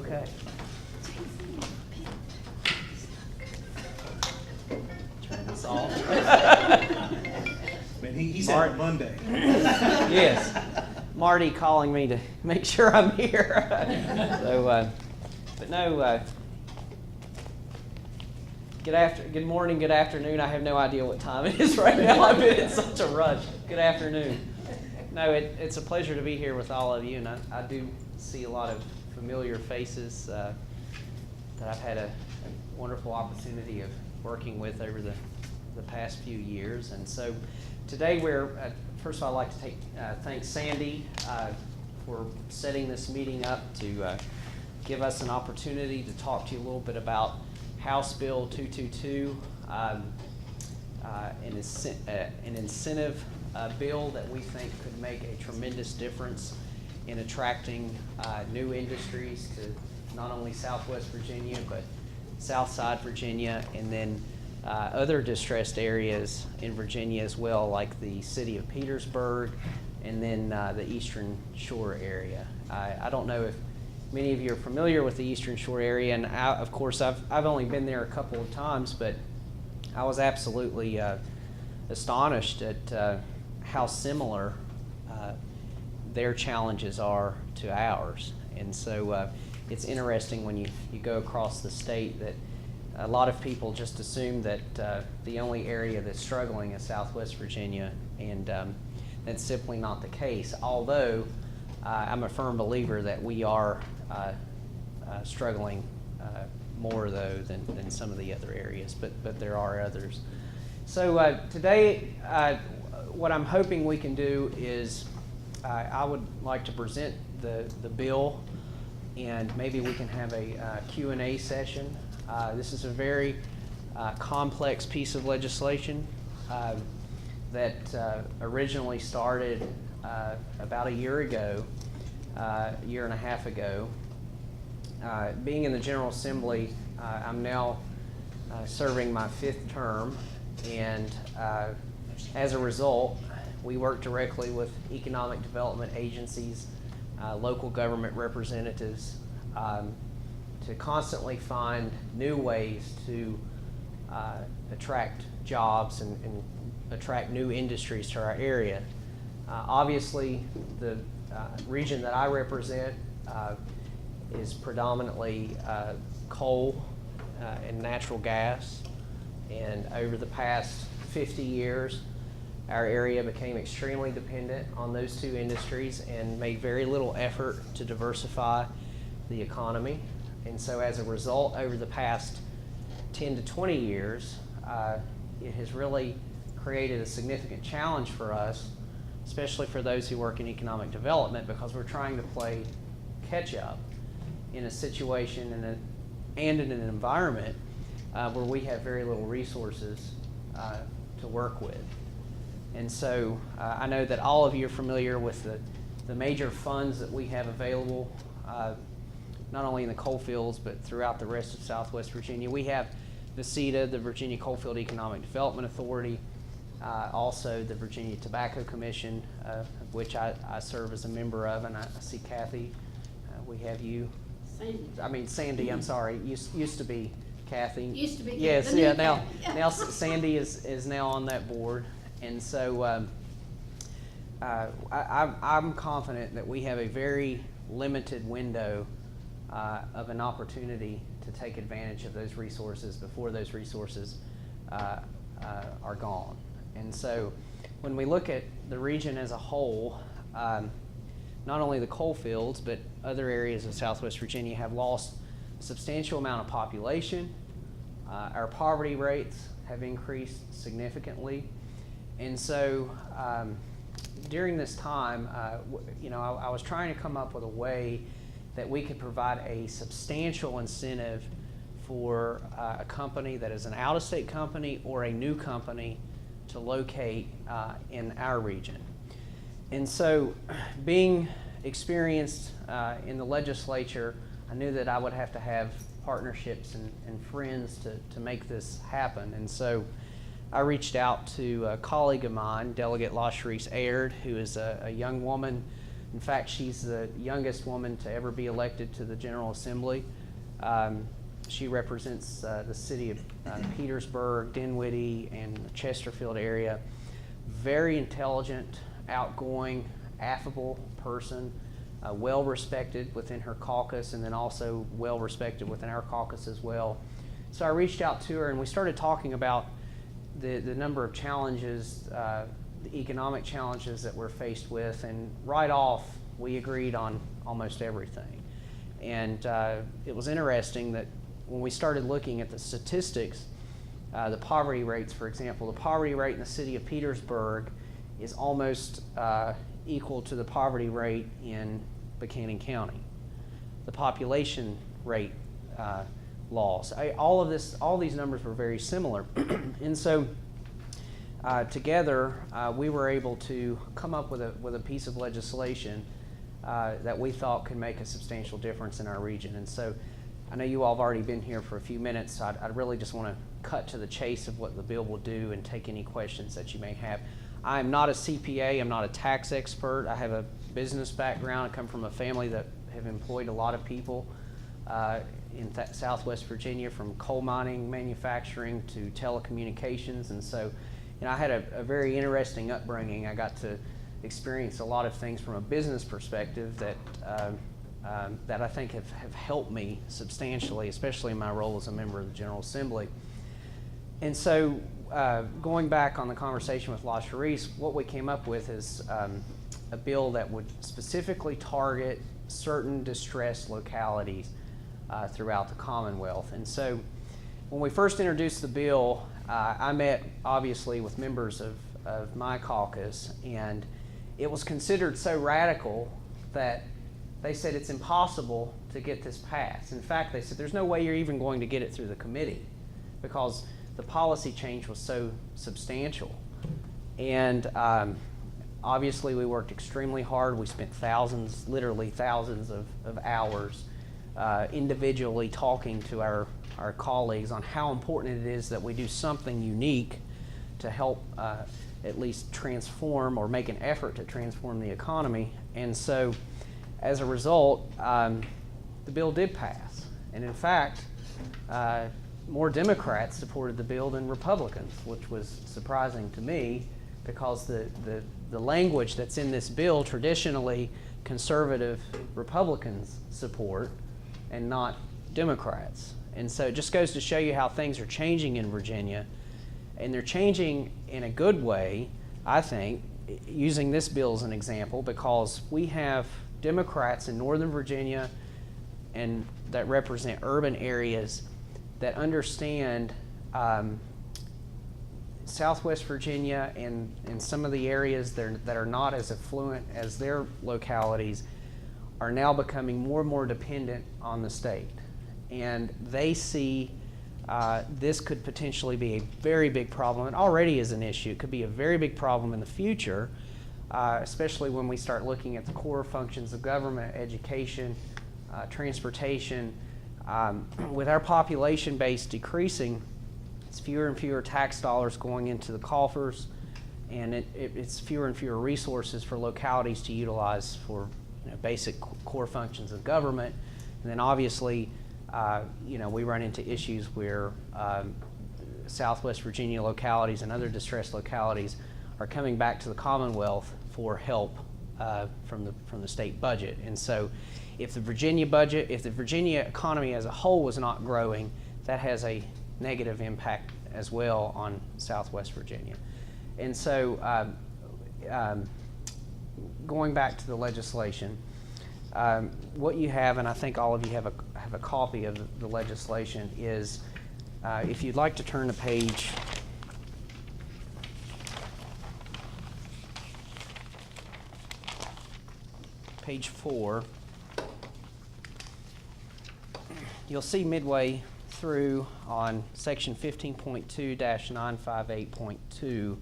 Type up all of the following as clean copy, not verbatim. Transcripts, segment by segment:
Okay. Turn this off. Man, he said on Monday. Yes. Marty calling me to make sure I'm here. So, but no, good morning, good afternoon. I have no idea what time it is right now. I've been in such a rush. Good afternoon. No, it's a pleasure to be here with all of you, and I do see a lot of familiar faces that I've had a wonderful opportunity of working with over the past few years. And so today first of all, I'd like to thank Sandy for setting this meeting up to give us an opportunity to talk to you a little bit about House Bill 222, an incentive bill that we think could make a tremendous difference in attracting new industries to not only Southwest Virginia, but Southside Virginia, and then other distressed areas in Virginia as well, like the city of Petersburg, and then the Eastern Shore area. I don't know if many of you are familiar with the Eastern Shore area, and of course I've only been there a couple of times, but I was absolutely astonished at how similar their challenges are to ours. And so it's interesting when you go across the state that a lot of people just assume that the only area that's struggling is Southwest Virginia, and that's simply not the case. Although I'm a firm believer that we are struggling more though than some of the other areas, but there are others. So today, what I'm hoping we can do is I would like to present the bill, and maybe we can have a Q&A session. This is a very complex piece of legislation that originally started about a year ago, a year and a half ago. Being in the General Assembly, I'm now serving my 5th term, and as a result, we work directly with economic development agencies, local government representatives, to constantly find new ways to attract jobs and attract new industries to our area. Obviously, the region that I represent is predominantly coal and natural gas, and over the past 50 years, our area became extremely dependent on those two industries and made very little effort to diversify the economy. And so as a result, over the past 10 to 20 years, it has really created a significant challenge for us, especially for those who work in economic development, because we're trying to play catch up in a situation and in an environment where we have very little resources to work with. And so I know that all of you are familiar with the major funds that we have available, not only in the coal fields, but throughout the rest of Southwest Virginia. We have VCETA, the Virginia Coalfield Economic Development Authority, also the Virginia Tobacco Commission, of which I serve as a member of, and I see Kathy. We have you. Sandy, I'm sorry, used to be Kathy. Used to be Kathy. Yes, yeah, now Sandy is now on that board. And so I'm confident that we have a very limited window of an opportunity to take advantage of those resources before those resources are gone. And so when we look at the region as a whole, not only the coal fields, but other areas of Southwest Virginia have lost a substantial amount of population. Our poverty rates have increased significantly. And so during this time, I was trying to come up with a way that we could provide a substantial incentive for a company that is an out-of-state company or a new company to locate in our region. And so being experienced in the legislature, I knew that I would have to have partnerships and friends to make this happen. And so I reached out to a colleague of mine, Delegate Aird, who is a young woman In fact, she's the youngest woman to ever be elected to the General Assembly. She represents the city of Petersburg, Dinwiddie, and the Chesterfield area. Very intelligent, outgoing, affable person, well respected within her caucus, and then also well respected within our caucus as well. So I reached out to her and we started talking about the number of challenges, the economic challenges that we're faced with, and right off we agreed on almost everything. And it was interesting that when we started looking at the statistics, the poverty rates, for example, the poverty rate in the city of Petersburg is almost equal to the poverty rate in Buchanan County. The population rate loss, all these numbers were very similar. And so together we were able to come up with a piece of legislation that we thought could make a substantial difference in our region. And so I know you all have already been here for a few minutes, so I really just want to cut to the chase of what the bill will do and take any questions that you may have. I'm not a CPA, I'm not a tax expert. I have a business background. I come from a family that have employed a lot of people in Southwest Virginia, from coal mining, manufacturing to telecommunications. And so, I had a very interesting upbringing. I got to experience a lot of things from a business perspective that that I think have helped me substantially, especially in my role as a member of the General Assembly. And so going back on the conversation with La Charisse, what we came up with is a bill that would specifically target certain distressed localities throughout the Commonwealth. And so when we first introduced the bill, I met obviously with members of my caucus, and it was considered so radical that they said it's impossible to get this passed. In fact, they said there's no way you're even going to get it through the committee because the policy change was so substantial. And obviously we worked extremely hard. We spent thousands, literally thousands of hours individually talking to our colleagues on how important it is that we do something unique to help at least transform or make an effort to transform the economy. And so as a result, the bill did pass. And in fact, more Democrats supported the bill than Republicans, which was surprising to me because the language that's in this bill traditionally conservative Republicans support and not Democrats. And so it just goes to show you how things are changing in Virginia, and they're changing in a good way, I think, using this bill as an example, because we have Democrats in Northern Virginia and that represent urban areas that understand Southwest Virginia and some of the areas that are not as affluent as their localities are now becoming more and more dependent on the state. And they see this could potentially be a very big problem. It already is an issue. It could be a very big problem in the future, especially when we start looking at the core functions of government, education, transportation. With our population base decreasing, it's fewer and fewer tax dollars going into the coffers, and it's fewer and fewer resources for localities to utilize for basic core functions of government. And then obviously, we run into issues where Southwest Virginia localities and other distressed localities are coming back to the Commonwealth for help from the state budget. And so if the Virginia economy as a whole was not growing, that has a negative impact as well on Southwest Virginia. And so going back to the legislation, what you have, and I think all of you have a copy of the legislation, is if you'd like to turn to page 4, you'll see midway through on section 15.2-958.2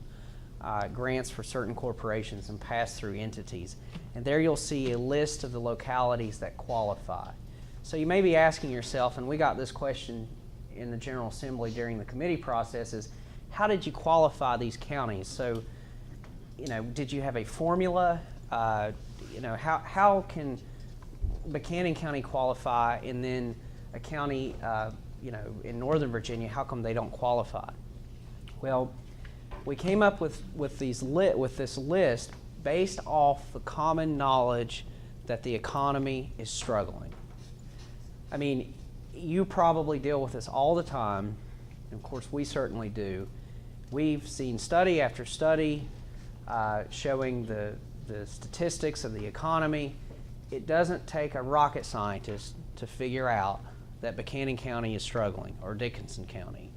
grants for certain corporations and pass-through entities. And there you'll see a list of the localities that qualify. So you may be asking yourself, and we got this question in the General Assembly during the committee process, is how did you qualify these counties? So, did you have a formula? how can Buchanan County qualify, and then a county, in Northern Virginia, how come they don't qualify? Well, we came up with this list based off the common knowledge that the economy is struggling. I mean, you probably deal with this all the time, and of course we certainly do. We've seen study after study showing the statistics of the economy. It doesn't take a rocket scientist to figure out that Buchanan County is struggling, or Dickinson County.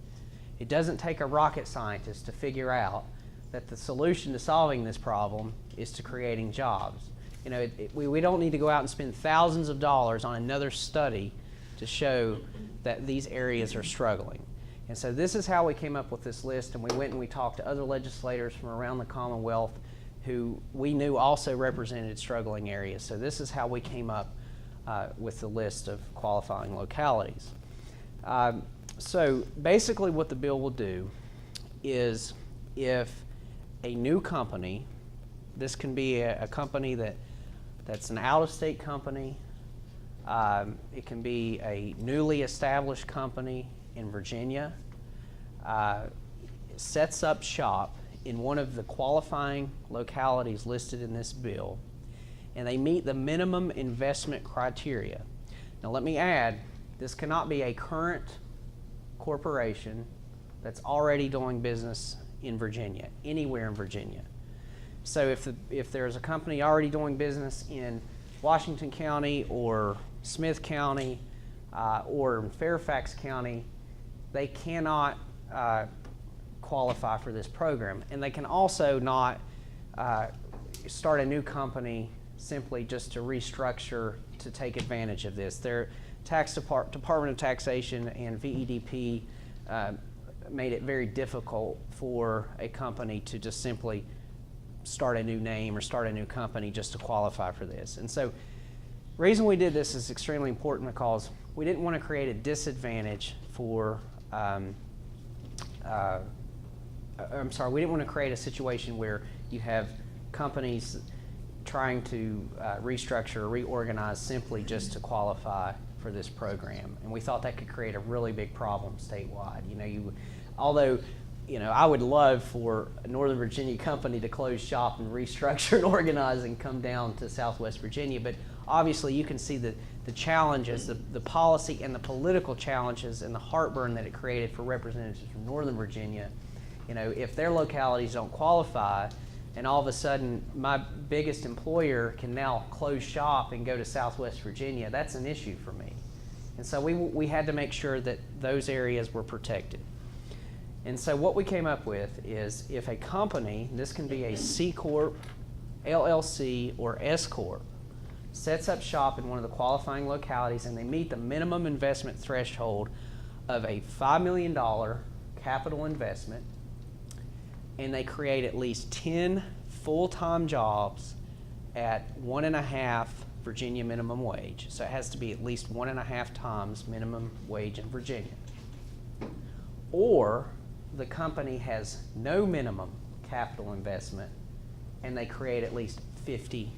It doesn't take a rocket scientist to figure out that the solution to solving this problem is to creating jobs. We don't need to go out and spend thousands of dollars on another study to show that these areas are struggling. And so this is how we came up with this list, and we went and we talked to other legislators from around the Commonwealth who we knew also represented struggling areas. So this is how we came up with the list of qualifying localities. So basically what the bill will do is, if a new company, this can be a company that's an out-of-state company, it can be a newly established company in Virginia, sets up shop in one of the qualifying localities listed in this bill, and they meet the minimum investment criteria. Now let me add, this cannot be a current corporation that's already doing business in Virginia, anywhere in Virginia. So if there's a company already doing business in Washington County or Smith County or in Fairfax County, they cannot qualify for this program. And they can also not start a new company simply just to restructure to take advantage of this. Their Department of Taxation and VEDP made it very difficult for a company to just simply start a new name or start a new company just to qualify for this. And so the reason we did this is extremely important, because we didn't want to create a disadvantage for we didn't want to create a situation where you have companies trying to restructure or reorganize simply just to qualify for this program. And we thought that could create a really big problem statewide. Although I would love for a Northern Virginia company to close shop and restructure and organize and come down to Southwest Virginia, but obviously you can see the challenges, the policy and the political challenges and the heartburn that it created for representatives from Northern Virginia. If their localities don't qualify, and all of a sudden my biggest employer can now close shop and go to Southwest Virginia, that's an issue for me. And so we had to make sure that those areas were protected. And so what we came up with is, if a company, this can be a C Corp, LLC, or S Corp, sets up shop in one of the qualifying localities and they meet the minimum investment threshold of a $5 million capital investment, and they create at least 10 full-time jobs at 1.5 Virginia minimum wage. So it has to be at least 1.5 times minimum wage in Virginia. Or the company has no minimum capital investment and they create at least 50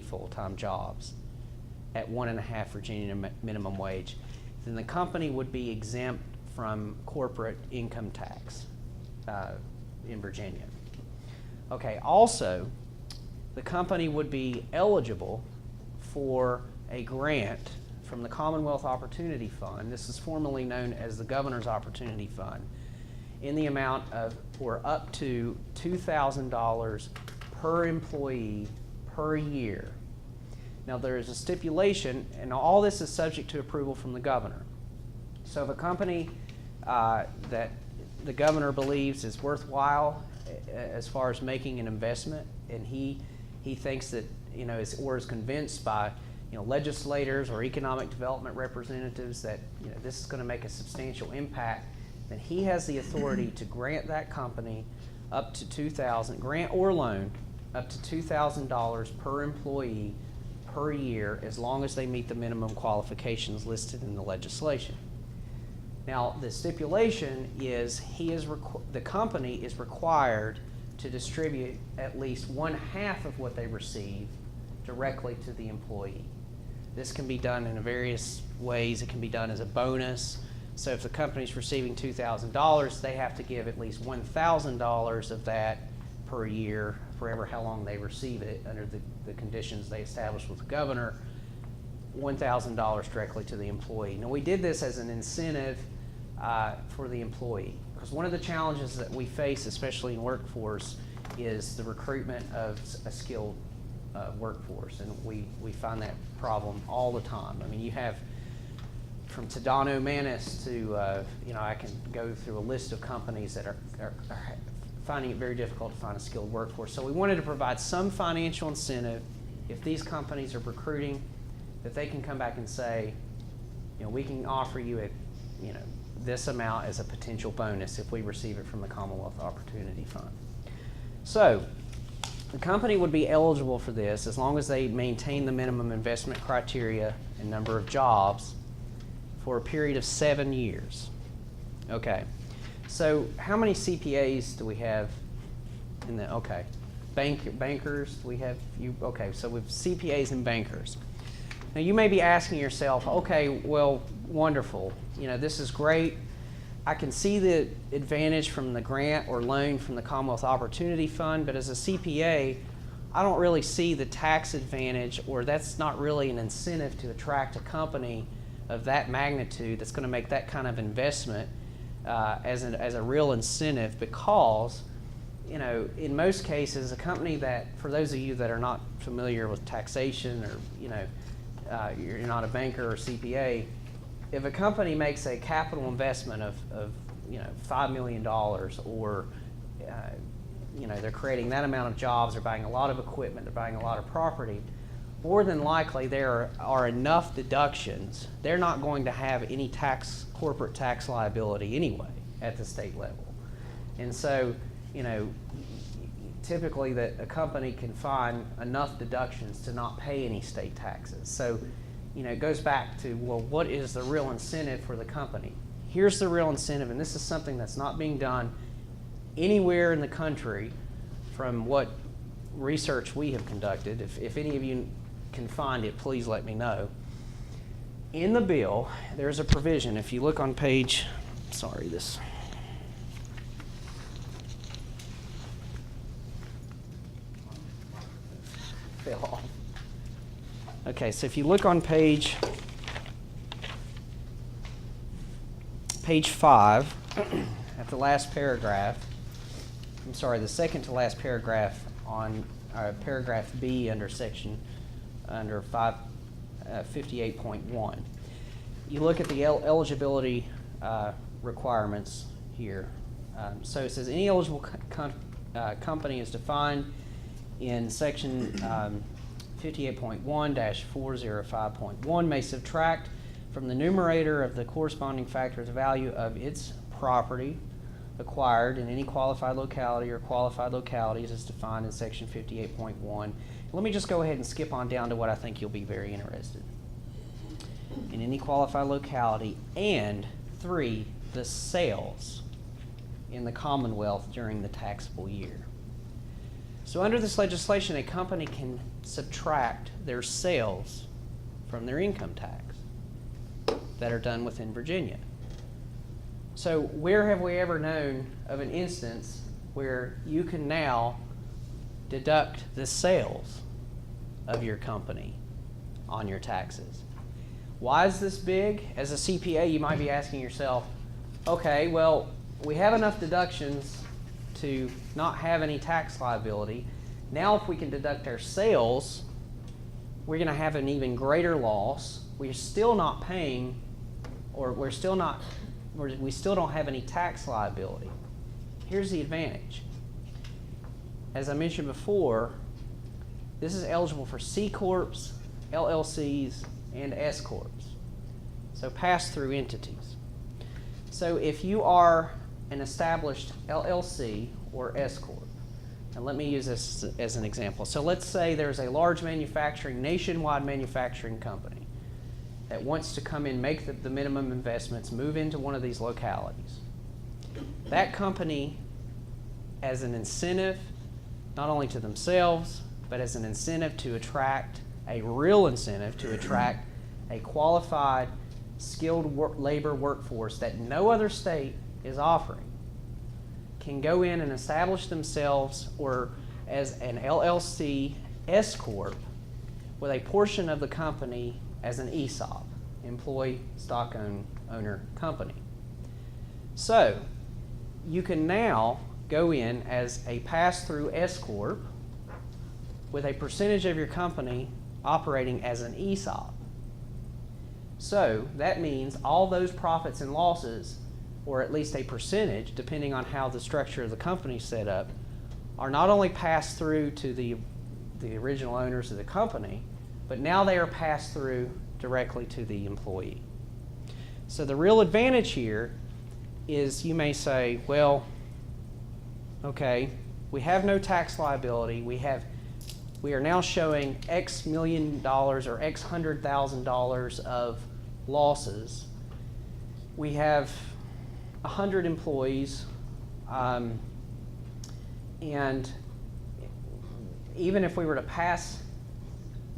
full-time jobs at 1.5 Virginia minimum wage, then the company would be exempt from corporate income tax in Virginia. Okay, also, the company would be eligible for a grant from the Commonwealth Opportunity Fund. This is formerly known as the Governor's Opportunity Fund, in the amount of, or up to $2,000 per employee per year. Now there is a stipulation, and all this is subject to approval from the governor. So if a company that the governor believes is worthwhile as far as making an investment, and he thinks that, is convinced by legislators or economic development representatives that this is going to make a substantial impact, then he has the authority to grant that company up to grant or loan up to $2,000 per employee per year, as long as they meet the minimum qualifications listed in the legislation. Now, the stipulation is the company is required to distribute at least 1/2 of what they receive directly to the employee. This can be done in various ways. It can be done as a bonus. So if the company's receiving $2,000, they have to give at least $1,000 of that per year, forever how long they receive it, under the conditions they established with the governor, $1,000 directly to the employee. Now, we did this as an incentive for the employee, because one of the challenges that we face, especially in workforce, is the recruitment of a skilled workforce, and we find that problem all the time. I mean, you have from Tadano Manis to, I can go through a list of companies that are finding it very difficult to find a skilled workforce. So we wanted to provide some financial incentive if these companies are recruiting, that they can come back and say, we can offer you this amount as a potential bonus if we receive it from the Commonwealth Opportunity Fund. So the company would be eligible for this as long as they maintain the minimum investment criteria and number of jobs for a period of 7 years. Okay, so how many CPAs do we have in the, bankers, we have you, okay, so with CPAs and bankers. Now you may be asking yourself, okay, well, wonderful, this is great. I can see the advantage from the grant or loan from the Commonwealth Opportunity Fund, but as a CPA, I don't really see the tax advantage, or that's not really an incentive to attract a company of that magnitude that's going to make that kind of investment as a real incentive, because in most cases, a company that, for those of you that are not familiar with taxation, or you're not a banker or CPA, if a company makes a capital investment of $5 million, or they're creating that amount of jobs, they're buying a lot of equipment, they're buying a lot of property, more than likely there are enough deductions. They're not going to have any corporate tax liability anyway at the state level. And so, typically that a company can find enough deductions to not pay any state taxes. So, it goes back to, well, what is the real incentive for the company? Here's the real incentive, and this is something that's not being done anywhere in the country from what research we have conducted. If any of you can find it, please let me know. In the bill, there's a provision. If you look on page, this fell off. Okay, so if you look on page 5, at the last paragraph, the second to last paragraph on paragraph B under 58.1. You look at the eligibility requirements here. So it says any eligible company is defined in section 58.1-405.1 may subtract from the numerator of the corresponding factor the value of its property acquired in any qualified locality or qualified localities as defined in section 58.1. Let me just go ahead and skip on down to what I think you'll be very interested in. Any qualified locality, and 3, the sales in the Commonwealth during the taxable year. So under this legislation, a company can subtract their sales from their income tax that are done within Virginia. So where have we ever known of an instance where you can now deduct the sales of your company on your taxes? Why is this big? As a CPA, you might be asking yourself, okay, well, we have enough deductions to not have any tax liability. Now if we can deduct our sales, we're going to have an even greater loss. We're still not paying, or we still don't have any tax liability. Here's the advantage. As I mentioned before, this is eligible for C Corps, LLCs, and S Corps. So pass-through entities. So if you are an established LLC or S Corp, and let me use this as an example. So let's say there's a large nationwide manufacturing company that wants to come in, make the minimum investments, move into one of these localities. That company, as an incentive, not only to themselves, but as an incentive to attract, a real incentive to attract a qualified, skilled labor workforce that no other state is offering, can go in and establish themselves or as an LLC S Corp with a portion of the company as an ESOP, employee stock owner company. So you can now go in as a pass-through S Corp with a percentage of your company operating as an ESOP. So that means all those profits and losses, or at least a percentage, depending on how the structure of the company is set up, are not only passed through to the original owners of the company, but now they are passed through directly to the employee. So the real advantage here is you may say, well, okay, we have no tax liability. We are now showing X million dollars or X $100,000 of losses. We have 100 employees, and even if we were to pass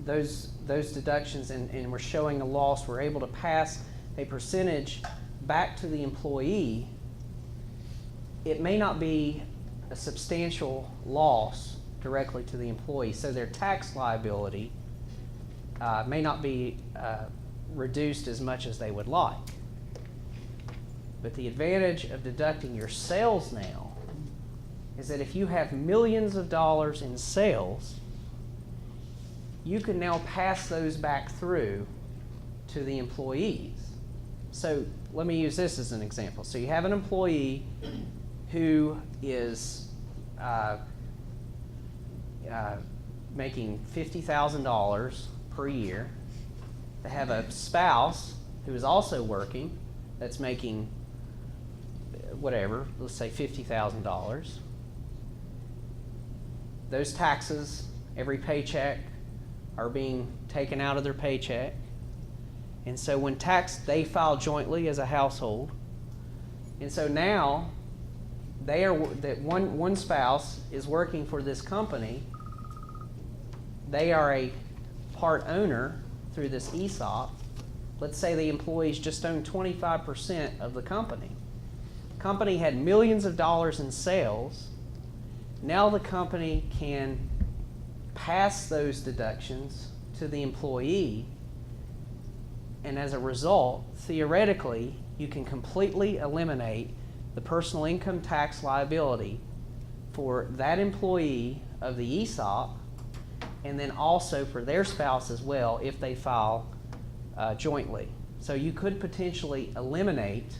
those deductions and we're showing a loss, we're able to pass a percentage back to the employee. It may not be a substantial loss directly to the employee, so their tax liability may not be reduced as much as they would like. But the advantage of deducting your sales now is that if you have millions of dollars in sales, you can now pass those back through to the employees. So let me use this as an example. So you have an employee who is making $50,000 per year. They have a spouse who is also working that's making whatever, let's say $50,000. Those taxes, every paycheck, are being taken out of their paycheck. And so when taxed, they file jointly as a household. And so now that one spouse is working for this company. They are a part owner through this ESOP. Let's say the employees just own 25% of the company. The company had millions of dollars in sales. Now the company can pass those deductions to the employee, and as a result, theoretically, you can completely eliminate the personal income tax liability for that employee of the ESOP, and then also for their spouse as well if they file jointly. So you could potentially eliminate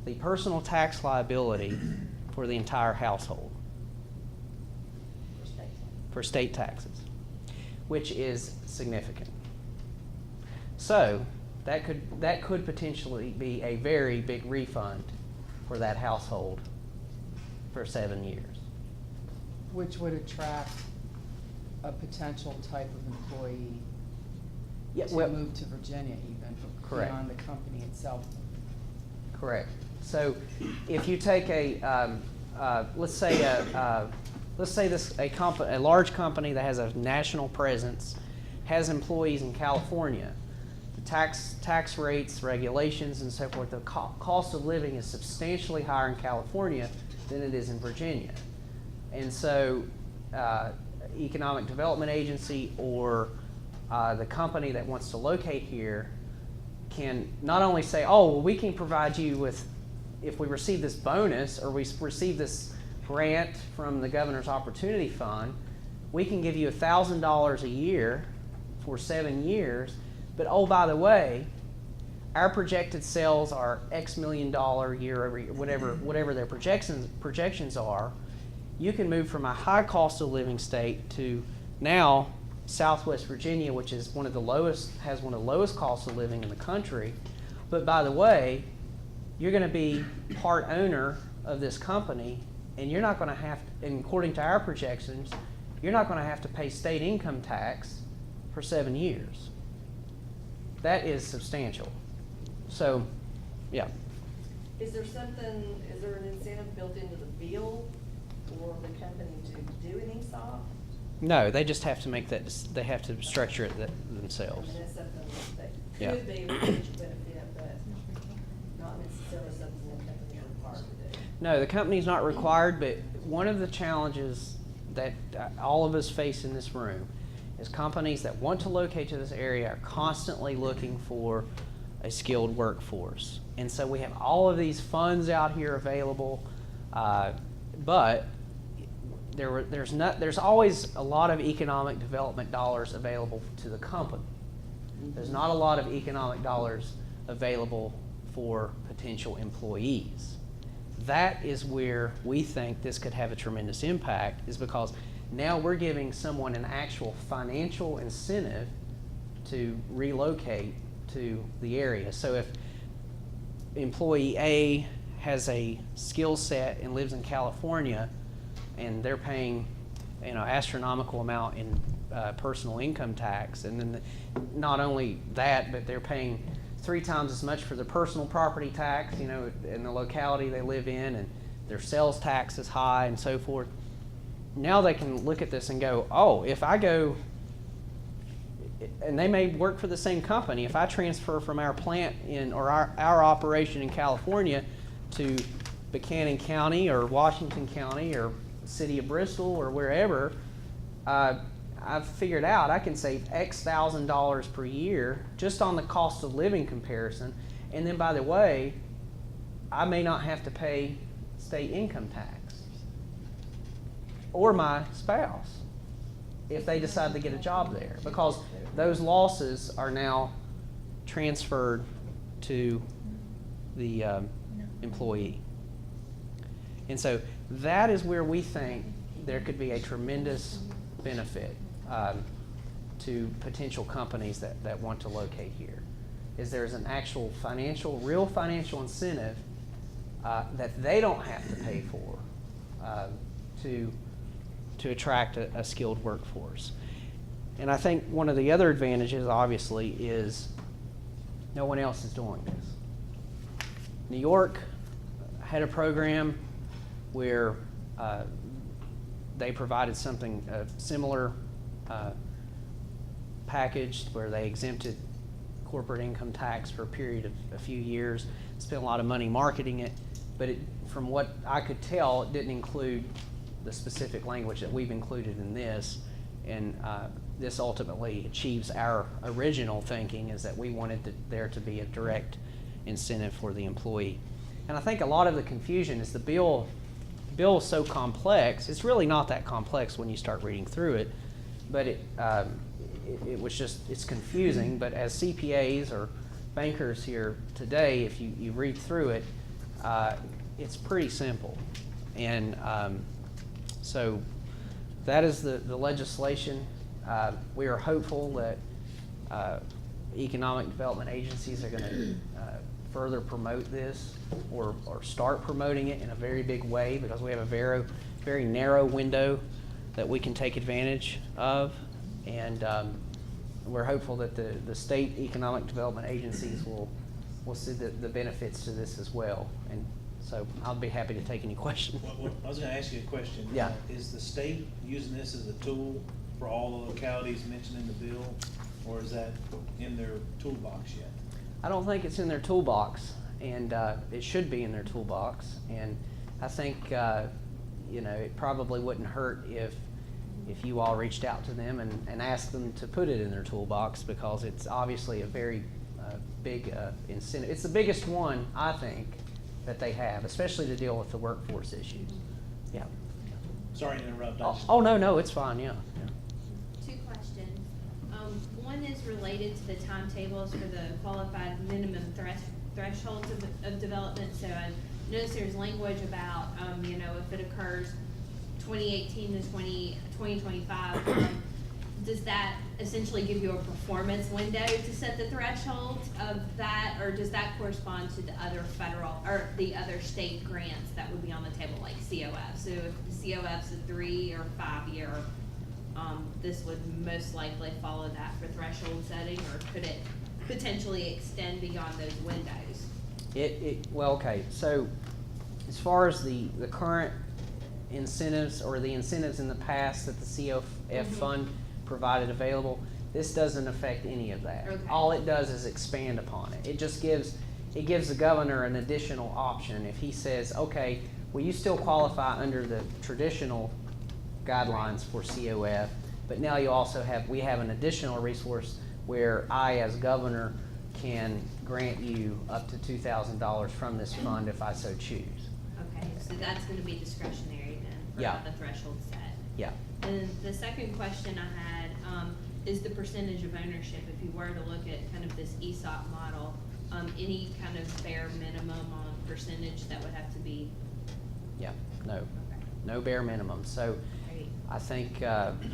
the personal tax liability for the entire household for state taxes, which is significant. So that could potentially be a very big refund for that household for 7 years. Which would attract a potential type of employee to move to Virginia even, correct, beyond the company itself. Correct. So if you take a, let's say a large company that has a national presence, has employees in California, the tax rates, regulations, and so forth, the cost of living is substantially higher in California than it is in Virginia. And so economic development agency or the company that wants to locate here can not only say, oh, well, we can provide you with, if we receive this bonus or we receive this grant from the Governor's Opportunity Fund, we can give you $1,000 a year for 7 years, but oh, by the way, our projected sales are X million dollar year over year, whatever their projections are. You can move from a high cost of living state to now Southwest Virginia, which is has one of the lowest costs of living in the country. But by the way, you're going to be part owner of this company, and you're not going to have to, and according to our projections, you're not going to have to pay state income tax for 7 years. That is substantial. So, yeah. Is there an incentive built into the bill for the company to do an ESOP? No, they just have to make that, they have to structure it themselves. I mean, that's something that Yeah. could be a potential benefit, but not necessarily something that companies are required to do. No, the company's not required, but one of the challenges that all of us face in this room is companies that want to locate to this area are constantly looking for a skilled workforce. And so we have all of these funds out here available, but there's always a lot of economic development dollars available to the company. There's not a lot of economic dollars available for potential employees. That is where we think this could have a tremendous impact, is because now we're giving someone an actual financial incentive to relocate to the area. So if employee A has a skill set and lives in California, and they're paying, astronomical amount in personal income tax, and then not only that, but they're paying 3 times as much for their personal property tax, in the locality they live in, and their sales tax is high and so forth. Now they can look at this and go, oh, if I go, and they may work for the same company, if I transfer from our plant or our operation in California to Buchanan County or Washington County or city of Bristol or wherever, I've figured out I can save X thousand dollars per year just on the cost of living comparison. And then, by the way, I may not have to pay state income tax or my spouse if they decide to get a job there, because those losses are now transferred to the employee. And so that is where we think there could be a tremendous benefit to potential companies that want to locate here, is there's an actual real financial incentive that they don't have to pay for to attract a skilled workforce. And I think one of the other advantages, obviously, is no one else is doing this. New York had a program where they provided something similar package where they exempted corporate income tax for a period of a few years, spent a lot of money marketing it, but from what I could tell, it didn't include the specific language that we've included in this, and this ultimately achieves our original thinking, is that we wanted there to be a direct incentive for the employee. And I think a lot of the confusion is the bill is so complex. It's really not that complex when you start reading through it, but it's confusing. But as CPAs or bankers here today, if you read through it, it's pretty simple. And so that is the legislation. We are hopeful that economic development agencies are going to further promote this or start promoting it in a very big way, because we have a very, very narrow window that we can take advantage of. And we're hopeful that the state economic development agencies will see the benefits to this as well. And so I'll be happy to take any questions. Well, I was going to ask you a question. Yeah. Is the state using this as a tool for all the localities mentioned in the bill, or is that in their toolbox yet? I don't think it's in their toolbox, and it should be in their toolbox. And I think it probably wouldn't hurt if you all reached out to them and asked them to put it in their toolbox, because it's obviously a very big incentive. It's the biggest one, I think, that they have, especially to deal with the workforce issues. Yeah. Sorry to interrupt. Oh, no, it's fine. Yeah. 2 questions. One is related to the timetables for the qualified minimum thresholds of development. So I noticed there's language about, if it occurs 2018 to 2025, does that essentially give you a performance window to set the thresholds of that, or does that correspond to the other federal or the other state grants that would be on the table, like COF? So if the COF's a 3 or 5 year, this would most likely follow that for threshold setting, or could it potentially extend beyond those windows? Well, okay. So as far as the current incentives or the incentives in the past that the F fund provided available. This doesn't affect any of that. Okay. All it does is expand upon it. It just gives the governor an additional option. If he says, okay, well, you still qualify under the traditional guidelines for COF, but now you also we have an additional resource where I, as governor, can grant you up to $2,000 from this fund if I so choose. Okay, so that's gonna be discretionary then, for Yeah. how the threshold set. Yeah. And the second question I had, is the percentage of ownership, if you were to look at kind of this ESOP model, any kind of bare minimum on percentage that would have to be? Yeah, no, Okay. no bare minimum. So Great. I think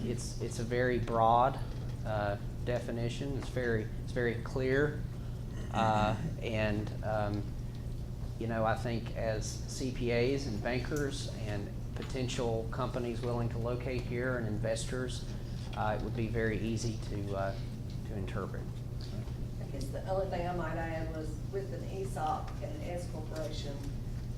it's a very broad definition. It's very clear, and you know, I think as CPAs and bankers and potential companies willing to locate here and investors, it would be very easy to interpret. I guess the only thing I might add was with an ESOP and an S corporation,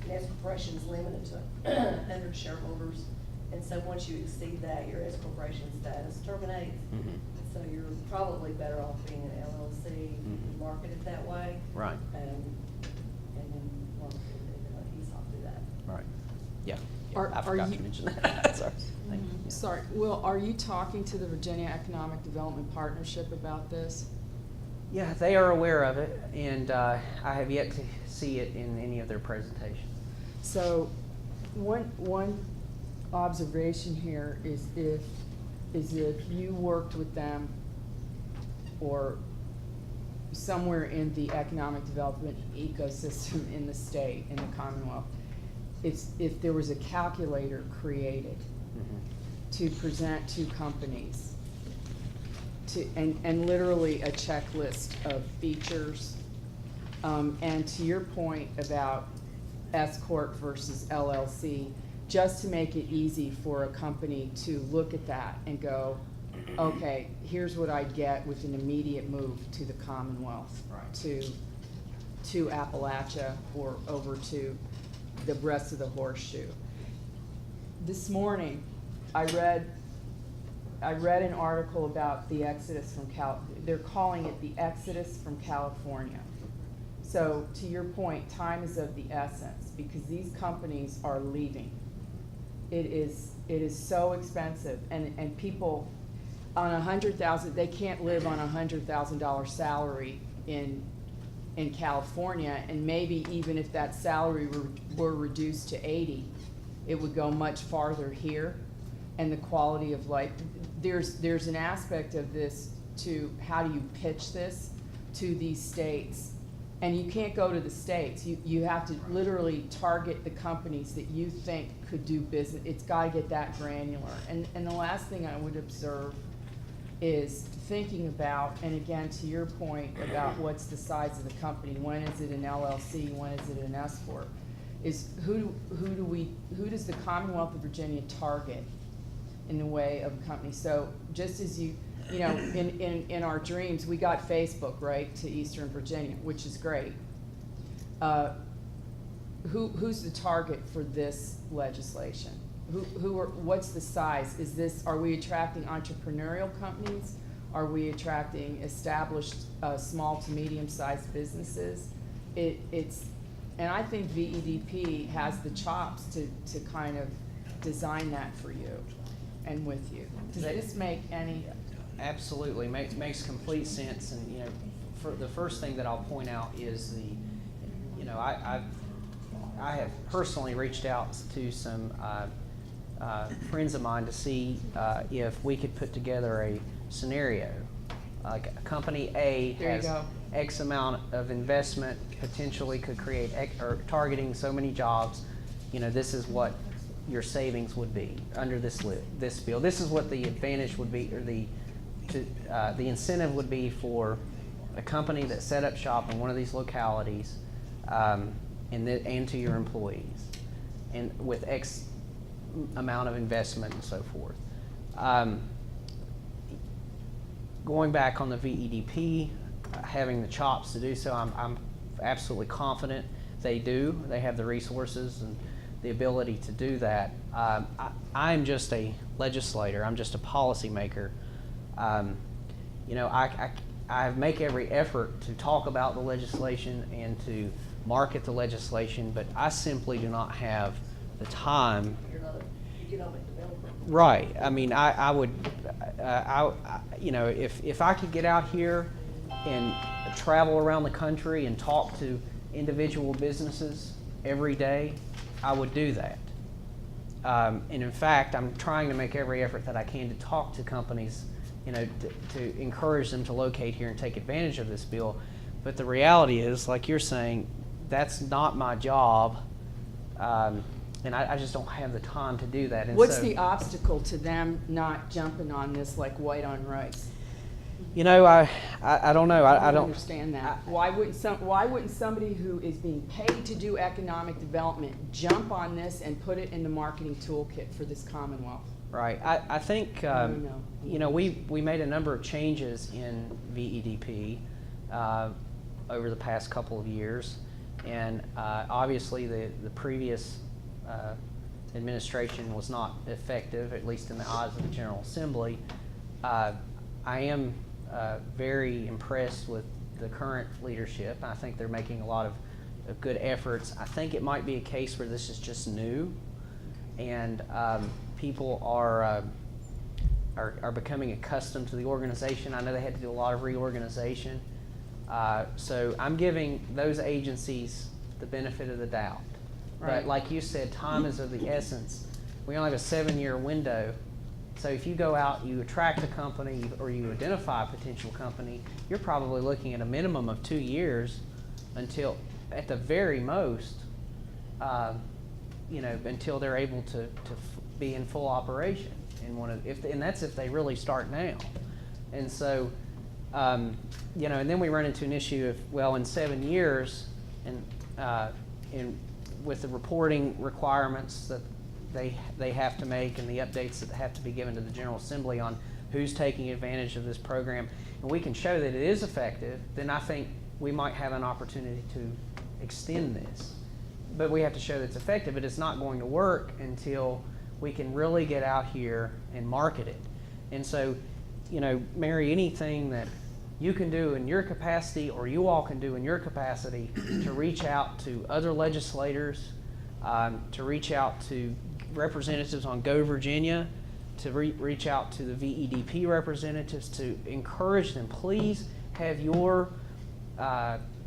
an S corporation is limited to 100 shareholders. And so once you exceed that, your S corporation status terminates. Mhm. So you're probably better off being an LLC, Mhm. market it that way. Right. And then market it, an ESOP do that. Right. Yeah. Are- I are forgot you- to mention that. Sorry. Thank you. Yeah. Sorry, Will, are you talking to the Virginia Economic Development Partnership about this? Yeah, they are aware of it, and I have yet to see it in any of their presentations. So, one observation here is if you worked with them or somewhere in the economic development ecosystem in the state, in the Commonwealth, if there was a calculator created to present to companies, and literally a checklist of features, and to your point about S Corp versus LLC, just to make it easy for a company to look at that and go, okay, here's what I'd get with an immediate move to the Commonwealth, Right. to Appalachia or over to the rest of the horseshoe. This morning, I read an article about the exodus from they're calling it the exodus from California. So to your point, time is of the essence because these companies are leaving. It is so expensive, and people on $100,000, they can't live on $100,000 salary in California, and maybe even if that salary were reduced to 80, it would go much farther here, and the quality of life. There's an aspect of this to how do you pitch this to these states, and you can't go to the states. You have to literally target the companies that you think could do business. It's got to get that granular. And the last thing I would observe is thinking about, and again to your point about what's the size of the company, when is it an LLC, when is it an S Corp, is who does the Commonwealth of Virginia target in the way of a company? So just as you know, in our dreams, we got Facebook, right, to Eastern Virginia, which is great. Who's the target for this legislation? What's the size? Are we attracting entrepreneurial companies? Are we attracting established small to medium-sized businesses? And I think VEDP has the chops to kind of design that for you and with you. Does this make any? Absolutely, makes complete sense. And you know, for the first thing that I'll point out is I have personally reached out to some friends of mine to see if we could put together a scenario. Like company A There you has go. X amount of investment, potentially could create or targeting so many jobs. You know, this is what your savings would be under this bill. This is what the advantage would be, or the incentive would be for a company that set up shop in one of these localities, and to your employees, and with X amount of investment and so forth. Going back on the VEDP, having the chops to do so, I'm absolutely confident they do. They have the resources and the ability to do that. I'm just a legislator. I'm just a policymaker. You know, I make every effort to talk about the legislation and to market the legislation, but I simply do not have the time. You're not an economic developer. Right. I mean, I would, you know, if I could get out here and travel around the country and talk to individual businesses every day, I would do that. And in fact, I'm trying to make every effort that I can to talk to companies, you know, to encourage them to locate here and take advantage of this bill. But the reality is, like you're saying, that's not my job. And I just don't have the time to do that. And What's so, the obstacle to them not jumping on this like white on rice? you know, I don't know. I don't understand that. Why wouldn't somebody who is being paid to do economic development jump on this and put it in the marketing toolkit for this Commonwealth? Right. I think, No. you know, we made a number of changes in VEDP over the past couple of years. And obviously the previous administration was not effective, at least in the eyes of the General Assembly. I am very impressed with the current leadership. I think they're making a lot of good efforts. I think it might be a case where this is just new, and people are becoming accustomed to the organization. I know they had to do a lot of reorganization. So I'm giving those agencies the benefit of the doubt. Right. But like you said, time is of the essence. We only have a 7-year window. So if you go out, you attract a company or you identify a potential company, you're probably looking at a minimum of 2 years until, at the very most, you know, until they're able to be in full operation. And that's if they really start now. And so, you know, and then we run into an issue of, well, in 7 years, and with the reporting requirements that they have to make and the updates that have to be given to the General Assembly on who's taking advantage of this program, and we can show that it is effective, then I think we might have an opportunity to extend this. But we have to show that it's effective, but it's not going to work until we can really get out here and market it. And so, you know, Mary, anything that you can do in your capacity or you all can do in your capacity to reach out to other legislators, to reach out to representatives on Go Virginia, to reach out to the VEDP representatives, to encourage them. Please have your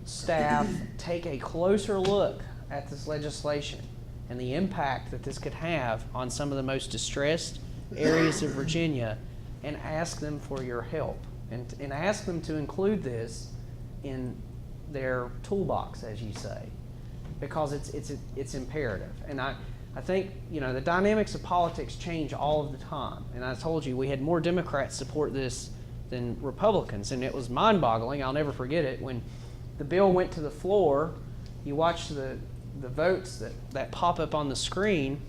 staff take a closer look at this legislation and the impact that this could have on some of the most distressed areas of Virginia, and ask them for your help, and ask them to include this in their toolbox, as you say, because it's imperative. And I think, you know, the dynamics of politics change all of the time. And I told you we had more Democrats support this than Republicans, and it was mind-boggling. I'll never forget it. When the bill went to the floor, you watch the votes that pop up on the screen,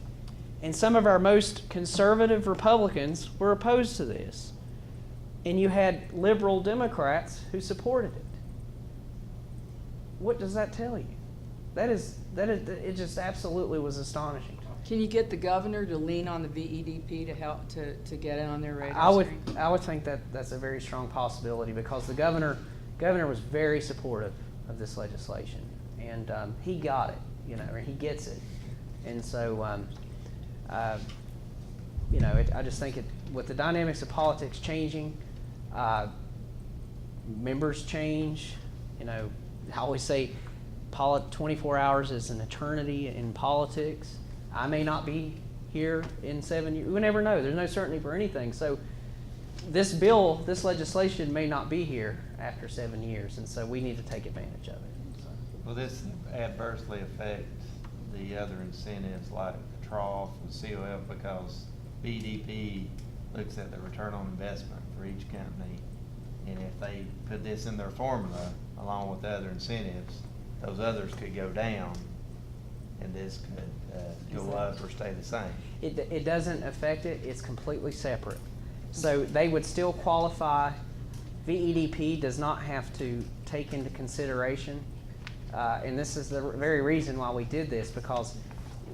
and some of our most conservative Republicans were opposed to this. And you had liberal Democrats who supported it. What does that tell you? It just absolutely was astonishing. Can you get the governor to lean on the VEDP to help to get it on their radar screen? I would think that that's a very strong possibility, because the governor was very supportive of this legislation, and he got it, you know, or he gets it. And so, you know, I just think with the dynamics of politics changing, members change. You know, I always say 24 hours is an eternity in politics. I may not be here in 7 years. We never know. There's no certainty for anything. So this legislation may not be here after 7 years, and so we need to take advantage of it. So. Will this adversely affect the other incentives like the trough and COF, because BDP looks at the return on investment for each company, and if they put this in their formula along with the other incentives, those others could go down and this could go up or stay the same? It doesn't affect it. It's completely separate. So they would still qualify. VEDP does not have to take into consideration, and this is the very reason why we did this, because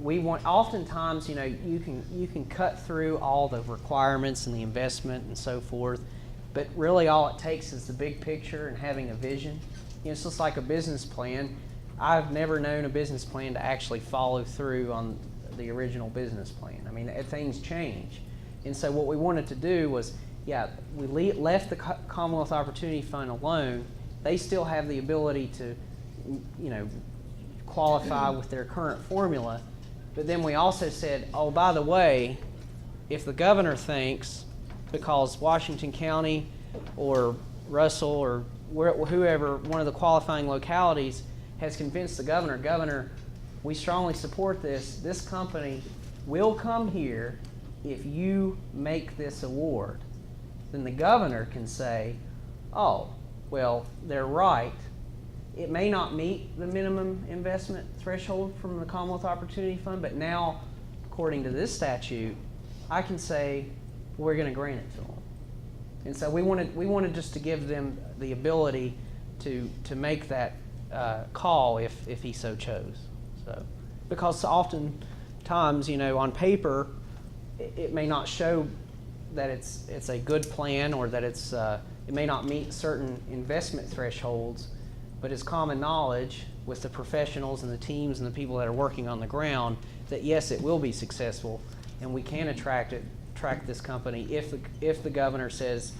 oftentimes, you know, you can cut through all the requirements and the investment and so forth, but really all it takes is the big picture and having a vision. You know, it's just like a business plan. I've never known a business plan to actually follow through on the original business plan. I mean, things change. And so what we wanted to do was, yeah, we left the Commonwealth Opportunity Fund alone. They still have the ability to, you know, qualify with their current formula. But then we also said, oh, by the way, if the governor thinks, because Washington County or Russell or whoever, one of the qualifying localities, has convinced the governor, we strongly support this. This company will come here if you make this award. Then the governor can say, oh, well, they're right. It may not meet the minimum investment threshold from the Commonwealth Opportunity Fund, but now, according to this statute, I can say we're going to grant it to them. And so we wanted just to give them the ability to make that call if he so chose. So, because oftentimes, you know, on paper, it may not show that it's a good plan or that it may not meet certain investment thresholds, but it's common knowledge with the professionals and the teams and the people that are working on the ground that yes, it will be successful, and we can attract this company if the governor says,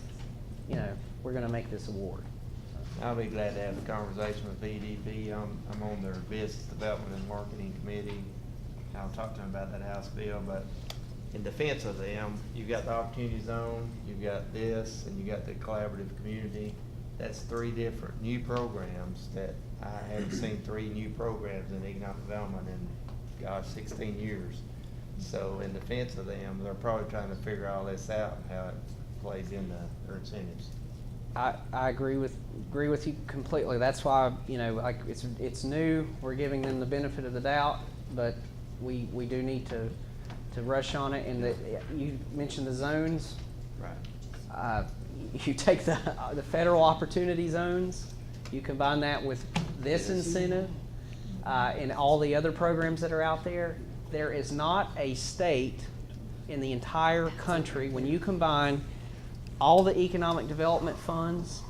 you know, we're going to make this award. I'll be glad to have the conversation with BDP. I'm on their business development and marketing committee. I'll talk to them about that House bill, but in defense of them, you've got the opportunity zone, you've got this, and you got the collaborative community. That's 3 different new programs that I haven't seen 3 new programs in economic development in, gosh, 16 years. So in defense of them, they're probably trying to figure all this out and how it plays into their incentives. I agree with you completely. That's why, you know, like it's new. We're giving them the benefit of the doubt, but we do need to rush on it. And you mentioned the zones. Right. You take the federal opportunity zones, you combine that with this incentive and all the other programs that are out there. There is not a state in the entire country, when you combine all the economic development funds,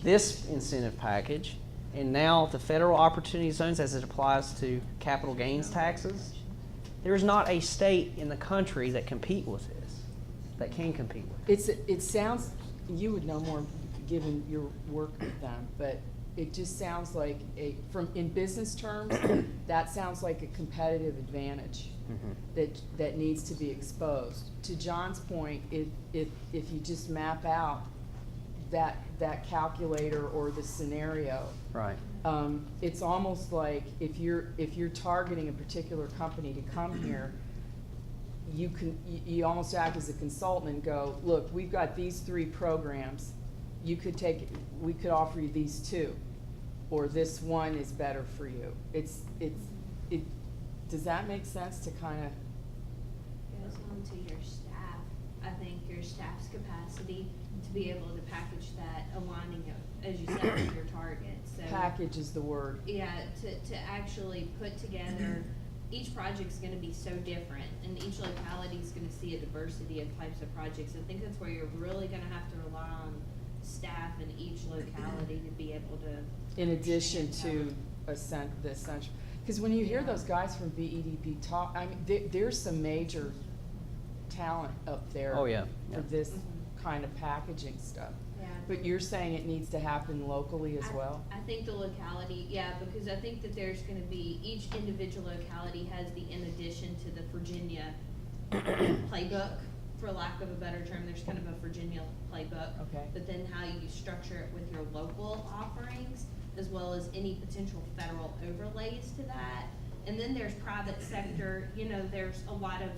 this incentive package, and now the federal opportunity zones as it applies to capital gains taxes, there is not a state in the country that compete with this, that can compete with it. It sounds, you would know more given your work with them, but it just sounds like in business terms, that sounds like a competitive advantage that needs to be exposed. To John's point, if you just map out that calculator or the scenario, Right. It's almost like if you're targeting a particular company to come here, you almost act as a consultant and go, look, we've got these 3 programs. We could offer you these 2, or this one is better for you. Does that make sense to kind of? Goes on to your staff. I think your staff's capacity to be able to package that, aligning it, as you said, with your targets. So, Package is the word. yeah, to actually put together, each project's gonna be so different, and each locality's gonna see a diversity of types of projects. I think that's where you're really gonna have to rely on staff in each locality to be able to. In addition to the essential, because when you hear those guys from BEDP talk, I mean, there's some major talent up there. Oh, yeah. For this kind of packaging stuff. Yeah. But you're saying it needs to happen locally as well? I think the locality, yeah, because I think that there's gonna be, each individual locality has in addition to the Virginia playbook, for lack of a better term, there's kind of a Virginia playbook. Okay. But then how you structure it with your local offerings, as well as any potential federal overlays to that. And then there's private sector, you know, there's a lot of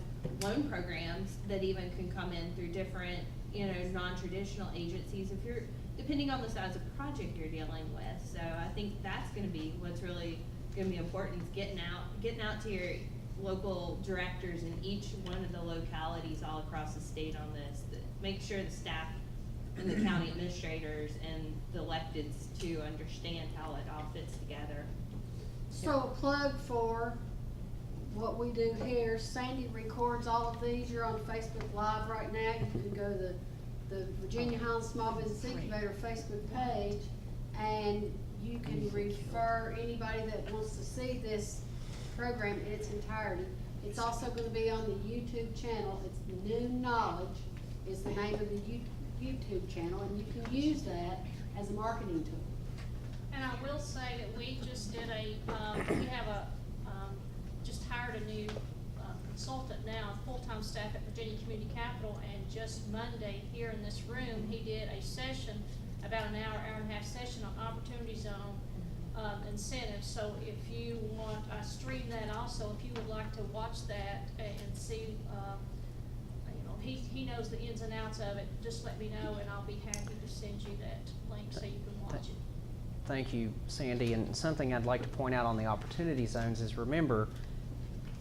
loan programs that even can come in through different, you know, non-traditional agencies if you're, depending on the size of project you're dealing with. So I think that's gonna be what's really gonna be important, is getting out to your local directors in each one of the localities all across the state on this. Make sure the staff and the county administrators and the electeds to understand how it all fits together. So a plug for what we do here, Sandy records all of these. You're on Facebook Live right now. You can go to the Virginia Highlands Small Business Incubator Facebook page, and you can refer anybody that wants to see this program in its entirety. It's also gonna be on the YouTube channel. It's New Knowledge is the name of the YouTube channel, and you can use that as a marketing tool. And I will say that we just did we have just hired a new consultant now, full-time staff at Virginia Community Capital, and just Monday here in this room, he did a session, about an hour and a half session on Opportunity Zone incentives. So if you want, I stream that also, if you would like to watch that and see, he knows the ins and outs of it, just let me know and I'll be happy to send you that link so you can watch it. Thank you, Sandy. And something I'd like to point out on the opportunity zones is, remember,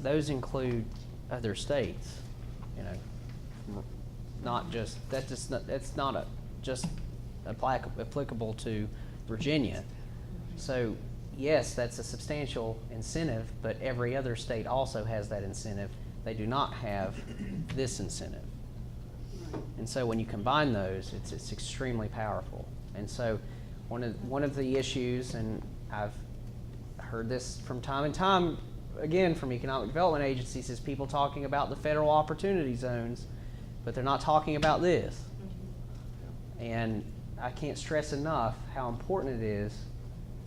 those include other states. You know, not just that's not just applicable to Virginia. So yes, that's a substantial incentive, but every other state also has that incentive. They do not have this incentive. And so when you combine those, it's extremely powerful. And so one of the issues, and I've heard this from time and time again from economic development agencies, is people talking about the federal opportunity zones, but they're not talking about this. And I can't stress enough how important it is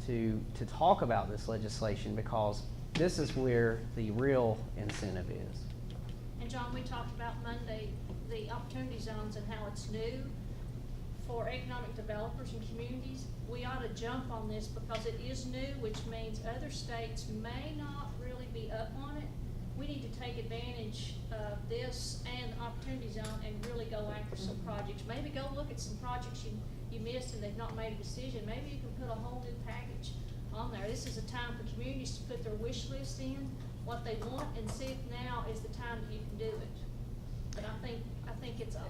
to talk about this legislation, because this is where the real incentive is. And John, we talked about Monday the opportunity zones and how it's new for economic developers and communities. We ought to jump on this because it is new, which means other states may not really be up on it. We need to take advantage of this and the opportunity zone and really go after some projects. Maybe go look at some projects you missed and they've not made a decision. Maybe you can put a whole new package on there. This is a time for communities to put their wish list in, what they want, and see if now is the time that you can do it. But I think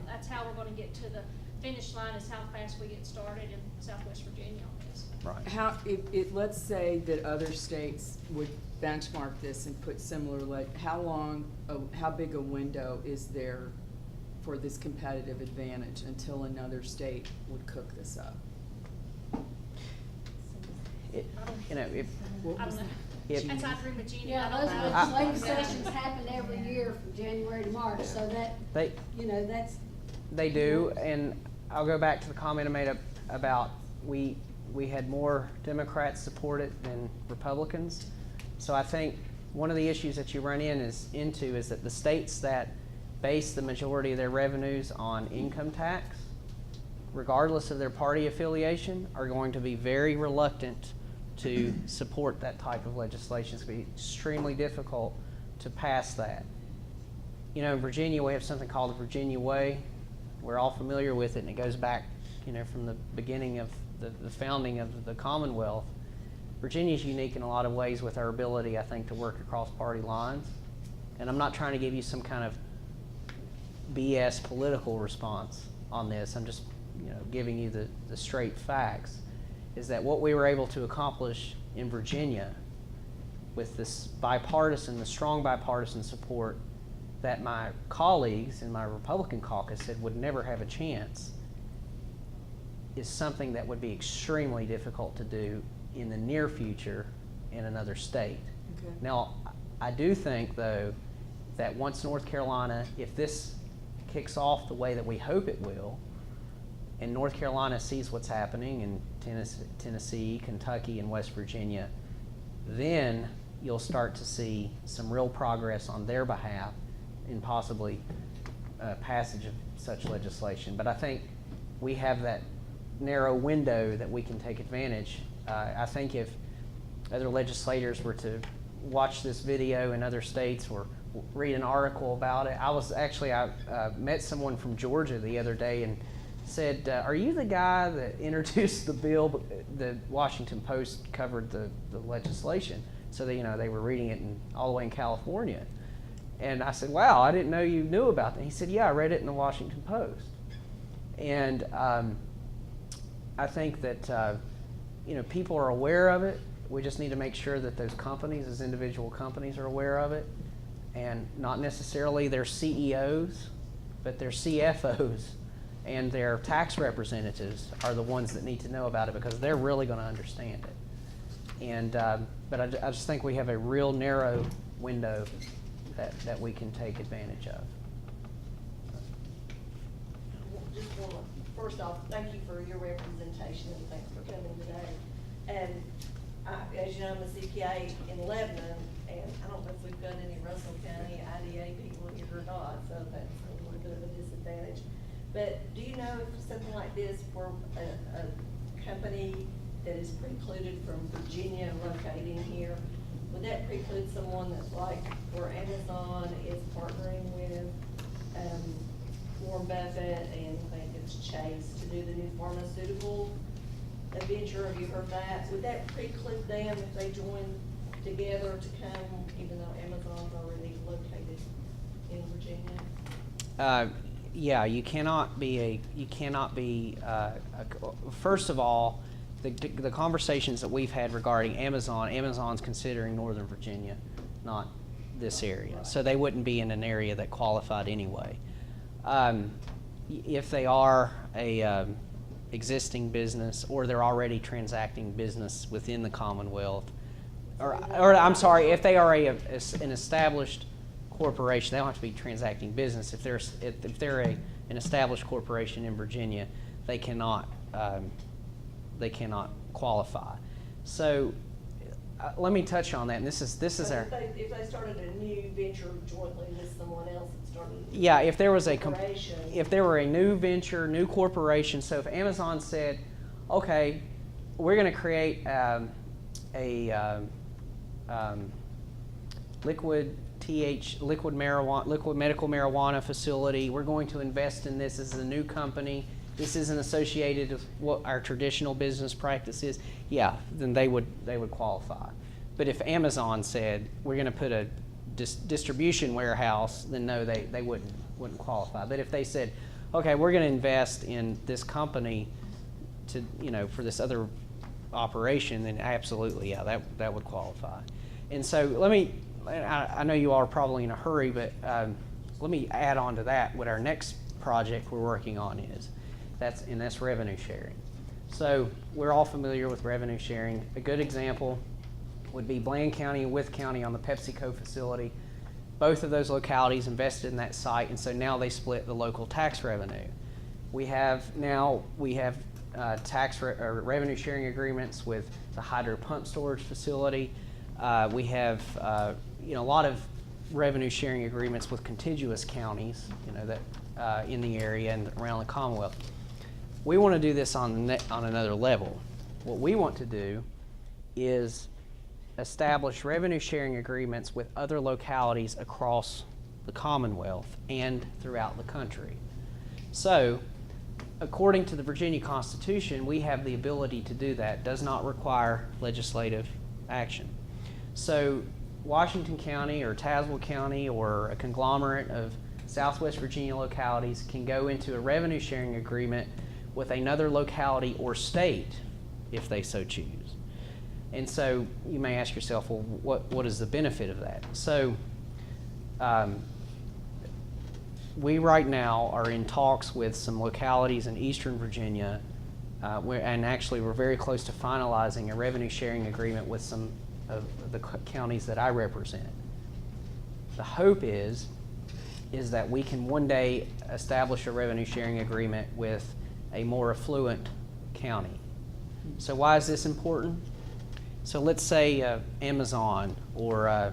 that's how we're going to get to the finish line, is how fast we get started in Southwest Virginia on this. Right. Let's say that other states would benchmark this and put similar, how big a window is there for this competitive advantage until another state would cook this up? You know, if I don't know. If- That's out in Virginia. Yeah, I don't those know. legislative sessions happen every year from January to March, so that, they that's. They do, and I'll go back to the comment I made about we had more Democrats support it than Republicans. So I think one of the issues that you run into is that the states that base the majority of their revenues on income tax, regardless of their party affiliation, are going to be very reluctant to support that type of legislation. It's going to be extremely difficult to pass that. You know, in Virginia, we have something called the Virginia Way. We're all familiar with it, and it goes back, you know, from the beginning of the founding of the Commonwealth. Virginia is unique in a lot of ways with our ability, I think, to work across party lines. And I'm not trying to give you some kind of BS political response on this. I'm just, you know, giving you the straight facts. Is that what we were able to accomplish in Virginia with this the strong bipartisan support that my colleagues in my Republican caucus said would never have a chance, is something that would be extremely difficult to do in the near future in another state. Okay. Now, I do think, though, that once North Carolina, if this kicks off the way that we hope it will, and North Carolina sees what's happening in Tennessee, Kentucky, and West Virginia, then you'll start to see some real progress on their behalf in possibly passage of such legislation. But I think we have that narrow window that we can take advantage. I think if other legislators were to watch this video in other states or read an article about it, I met someone from Georgia the other day and said, are you the guy that introduced the bill? The Washington Post covered the legislation, so that, they were reading it all the way in California. And I said, wow, I didn't know you knew about that. He said, yeah, I read it in the Washington Post. And I think that people are aware of it. we just need to make sure that those companies, as individual companies, are aware of it, and not necessarily their CEOs, but their CFOs and their tax representatives are the ones that need to know about it, because they're really going to understand it. And but I just think we have a real narrow window that we can take advantage of. Just wanna, first off, thank you for your representation and thanks for coming today. And as you know, I'm a CPA in Lebanon, and I don't know if we've got any Russell County IDA people here or not, so that's a little bit of a disadvantage. But do you know if something like this, for a company that is precluded from Virginia locating here, would that preclude someone that's like, where Amazon is partnering with Warren Buffett and I think it's Chase to do the new pharmaceutical venture? Have you heard that? Would that preclude them if they join together to come, even though Amazon's already located in Virginia? Yeah, you cannot be first of all, the conversations that we've had regarding Amazon's considering Northern Virginia, not this area. So they wouldn't be in an area that qualified anyway. If they are a existing business, or they're already transacting business within the Commonwealth, or I'm sorry, if they are an established corporation, they don't have to be transacting business. If they're an established corporation in Virginia, they cannot qualify. So let me touch on that. And this is our. If they started a new venture jointly with someone else that started. Yeah, if there was corporation. if there were a new venture, new corporation. So if Amazon said, okay, we're going to create a liquid medical marijuana facility. We're going to invest in this as a new company. This isn't associated with what our traditional business practice is. Yeah, then they would qualify. But if Amazon said we're going to put a distribution warehouse, then no, they wouldn't qualify. But if they said, okay, we're going to invest in this company to for this other operation, then absolutely, yeah, that would qualify. And so let me. I know you all are probably in a hurry, but let me add on to that what our next project we're working on is. That's revenue sharing. So we're all familiar with revenue sharing. A good example would be Bland County and Wythe County on the PepsiCo facility. Both of those localities invested in that site, and so now they split the local tax revenue. We have revenue sharing agreements with the hydro pump storage facility. We have a lot of revenue sharing agreements with contiguous counties, that in the area and around the Commonwealth. We want to do this on another level. What we want to do is establish revenue sharing agreements with other localities across the Commonwealth and throughout the country. So, according to the Virginia Constitution, we have the ability to do that. It does not require legislative action. So Washington County or Tazewell County or a conglomerate of Southwest Virginia localities can go into a revenue sharing agreement with another locality or state if they so choose. And so you may ask yourself, well, what is the benefit of that? So we right now are in talks with some localities in Eastern Virginia, and actually we're very close to finalizing a revenue sharing agreement with some of the counties that I represent. The hope is that we can one day establish a revenue sharing agreement with a more affluent county. So why is this important? So let's say Amazon or a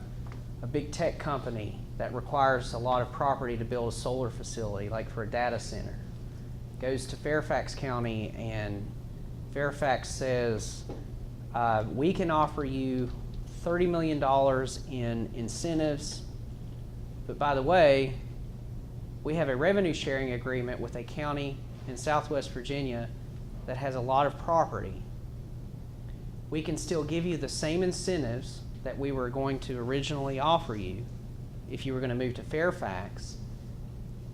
big tech company that requires a lot of property to build a solar facility, like for a data center, goes to Fairfax County, and Fairfax says, we can offer you $30 million in incentives, but by the way, we have a revenue sharing agreement with a county in Southwest Virginia that has a lot of property. We can still give you the same incentives that we were going to originally offer you if you were going to move to Fairfax,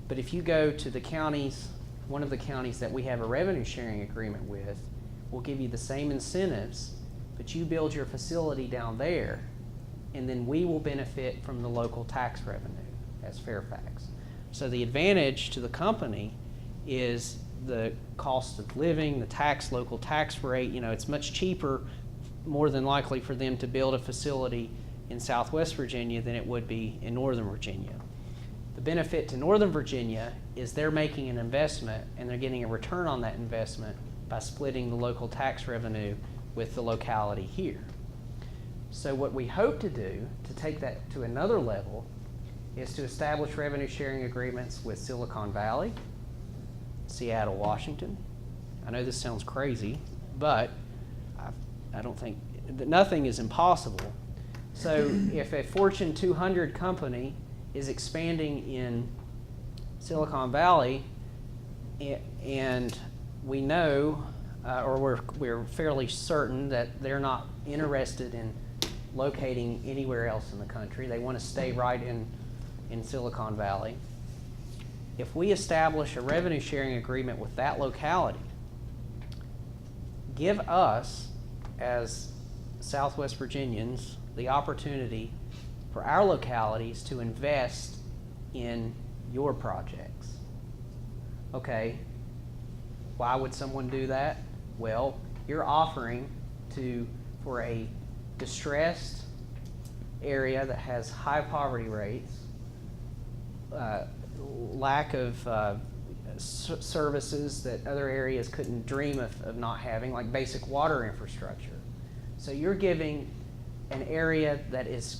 but if you go to the counties, one of the counties that we have a revenue sharing agreement with, we'll give you the same incentives, but you build your facility down there, and then we will benefit from the local tax revenue as Fairfax. So the advantage to the company is the cost of living, the local tax rate. You know, it's much cheaper, more than likely, for them to build a facility in Southwest Virginia than it would be in Northern Virginia. The benefit to Northern Virginia is they're making an investment and they're getting a return on that investment by splitting the local tax revenue with the locality here. So what we hope to do to take that to another level is to establish revenue sharing agreements with Silicon Valley, Seattle, Washington. I know this sounds crazy, but I don't think that nothing is impossible. So if a Fortune 200 company is expanding in Silicon Valley, and we know, or we're fairly certain that they're not interested in locating anywhere else in the country, they want to stay right in Silicon Valley. If we establish a revenue sharing agreement with that locality, give us, as Southwest Virginians, the opportunity for our localities to invest in your projects. Okay, why would someone do that? Well, you're offering for a distressed area that has high poverty rates, lack of services that other areas couldn't dream of not having, like basic water infrastructure. So you're giving an area that is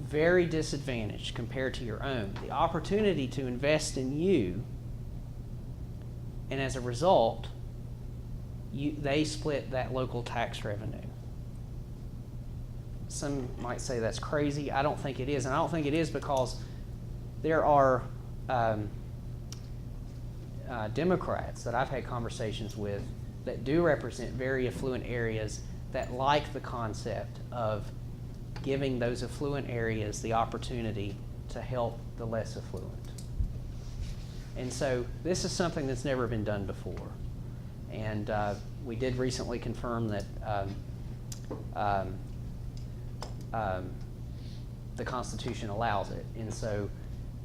very disadvantaged compared to your own the opportunity to invest in you, and as a result, they split that local tax revenue. Some might say that's crazy. I don't think it is, and I don't think it is because there are Democrats that I've had conversations with that do represent very affluent areas that like the concept of giving those affluent areas the opportunity to help the less affluent. And so this is something that's never been done before. And we did recently confirm that the Constitution allows it. And so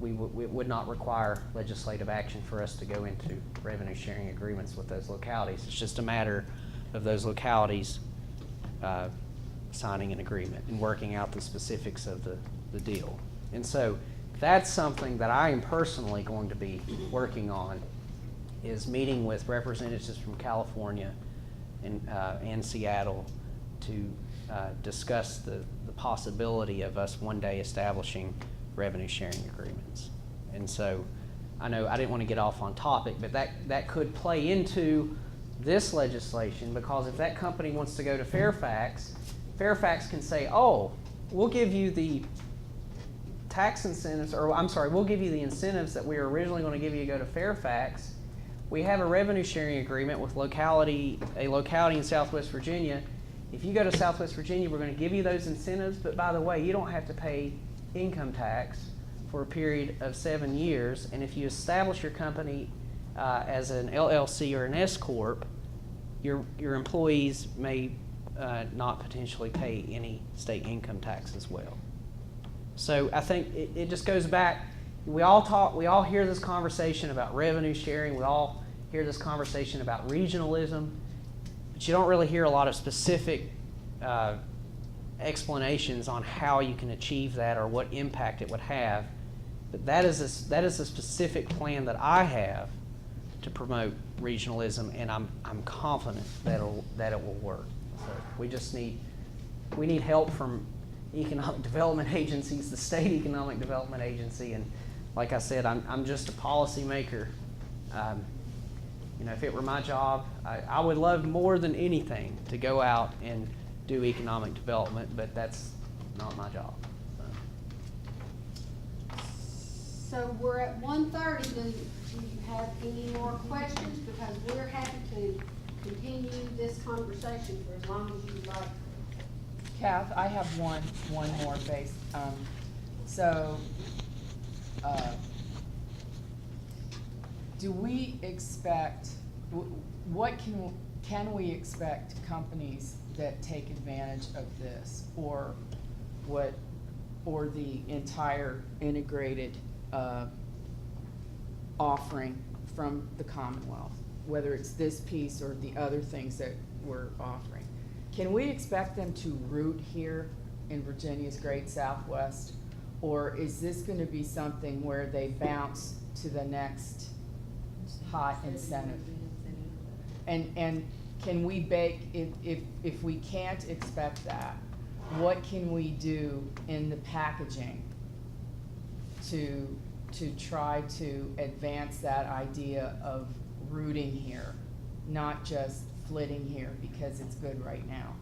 it would not require legislative action for us to go into revenue sharing agreements with those localities. It's just a matter of those localities signing an agreement and working out the specifics of the deal. And so that's something that I am personally going to be working on, is meeting with representatives from California and Seattle to discuss the possibility of us one day establishing revenue sharing agreements. And so I know I didn't want to get off on topic, but that could play into this legislation, because if that company wants to go to Fairfax, Fairfax can say, oh, we'll give you the tax incentives, or I'm sorry, we'll give you the incentives that we were originally going to give you to go to Fairfax. We have a revenue sharing agreement with a locality in Southwest Virginia. If you go to Southwest Virginia, we're going to give you those incentives, but by the way, you don't have to pay income tax for a period of 7 years. And if you establish your company as an LLC or an S Corp, your employees may not potentially pay any state income tax as well. So I think it just goes back. We all hear this conversation about revenue sharing. We all hear this conversation about regionalism, but you don't really hear a lot of specific explanations on how you can achieve that or what impact it would have. But that is a specific plan that I have to promote regionalism, and I'm confident that it will work. So we need help from economic development agencies, the state economic development agency, and like I said, I'm just a policymaker. If it were my job, I would love more than anything to go out and do economic development, but that's not my job. So we're at 1:30. Do you have any more questions? Because we're happy to continue this conversation for as long as you'd like. Kath, I have one more base. Do we expect, what can can we expect companies that take advantage of this, or the entire integrated, offering from the Commonwealth, whether it's this piece or the other things that we're offering? Can we expect them to root here in Virginia's Great Southwest, or is this gonna be something where they bounce to the next hot incentive? And can we if we can't expect that, what can we do in the packaging to try to advance that idea of rooting here, not just flitting here because it's good right now?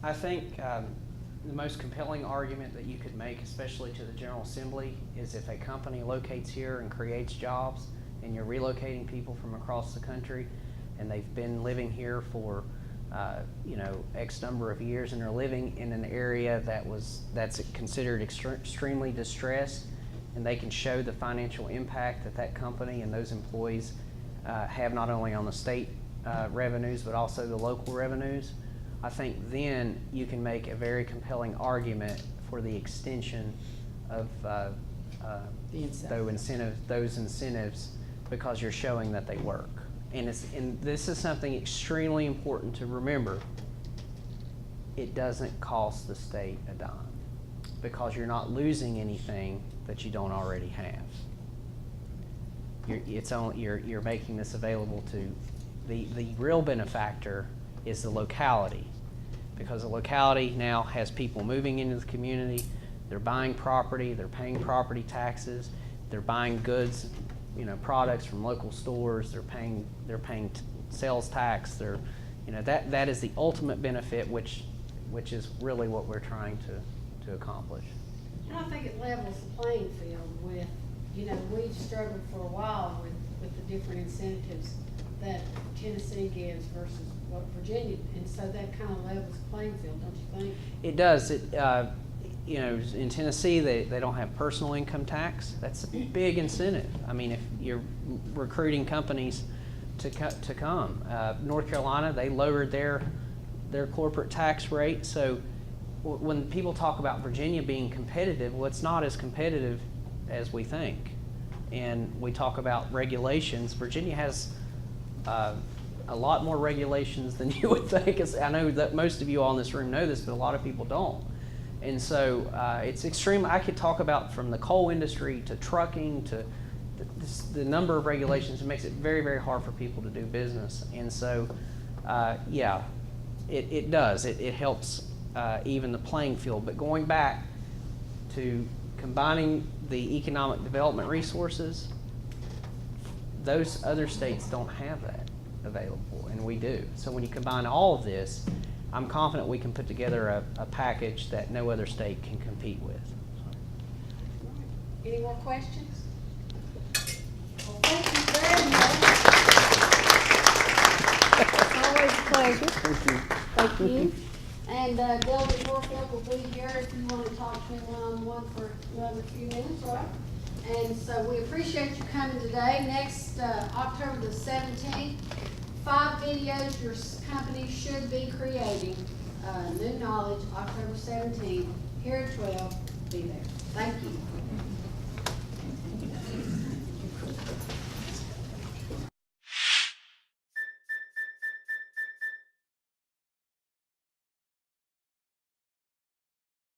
I think the most compelling argument that you could make, especially to the General Assembly, is if a company locates here and creates jobs, and you're relocating people from across the country, and they've been living here for X number of years, and they're living in an area that's considered extremely distressed, and they can show the financial impact that that company and those employees have not only on the state revenues but also the local revenues. I think then you can make a very compelling argument for the extension of those incentives, because you're showing that they work. And this is something extremely important to remember. It doesn't cost the state a dime, because you're not losing anything that you don't already have. You're making this available to the real benefactor is the locality, because the locality now has people moving into the community. They're buying property, they're paying property taxes, they're buying goods, products from local stores. They're paying sales tax. That is the ultimate benefit, which is really what we're trying to accomplish. And I think it levels the playing field with, we've struggled for a while with the different incentives that Tennessee gives versus what Virginia, and so that kind of levels the playing field, don't you think? It does. In Tennessee, they don't have personal income tax. That's a big incentive. I mean, if you're recruiting companies to come. North Carolina, they lowered their corporate tax rate. So when people talk about Virginia being competitive, well, it's not as competitive as we think. And we talk about regulations. Virginia has a lot more regulations than you would think. I know that most of you all in this room know this, but a lot of people don't. And so it's extreme. I could talk about from the coal industry to trucking to the number of regulations. It makes it very, very hard for people to do business. And so, yeah, it does. It helps even the playing field. But going back to combining the economic development resources, those other states don't have that available, and we do. So when you combine all of this, I'm confident we can put together a package that no other state can compete with. Any more questions? Well, thank you very much. Always a pleasure. Thank you. Thank you. And Delegate Morefield will be here if you want to talk to him one-on-one for another few minutes, all right? And so we appreciate you coming today. Next, October the 17th, 5 videos your company should be creating. New knowledge, October 17th, here at 12. Be there. Thank you.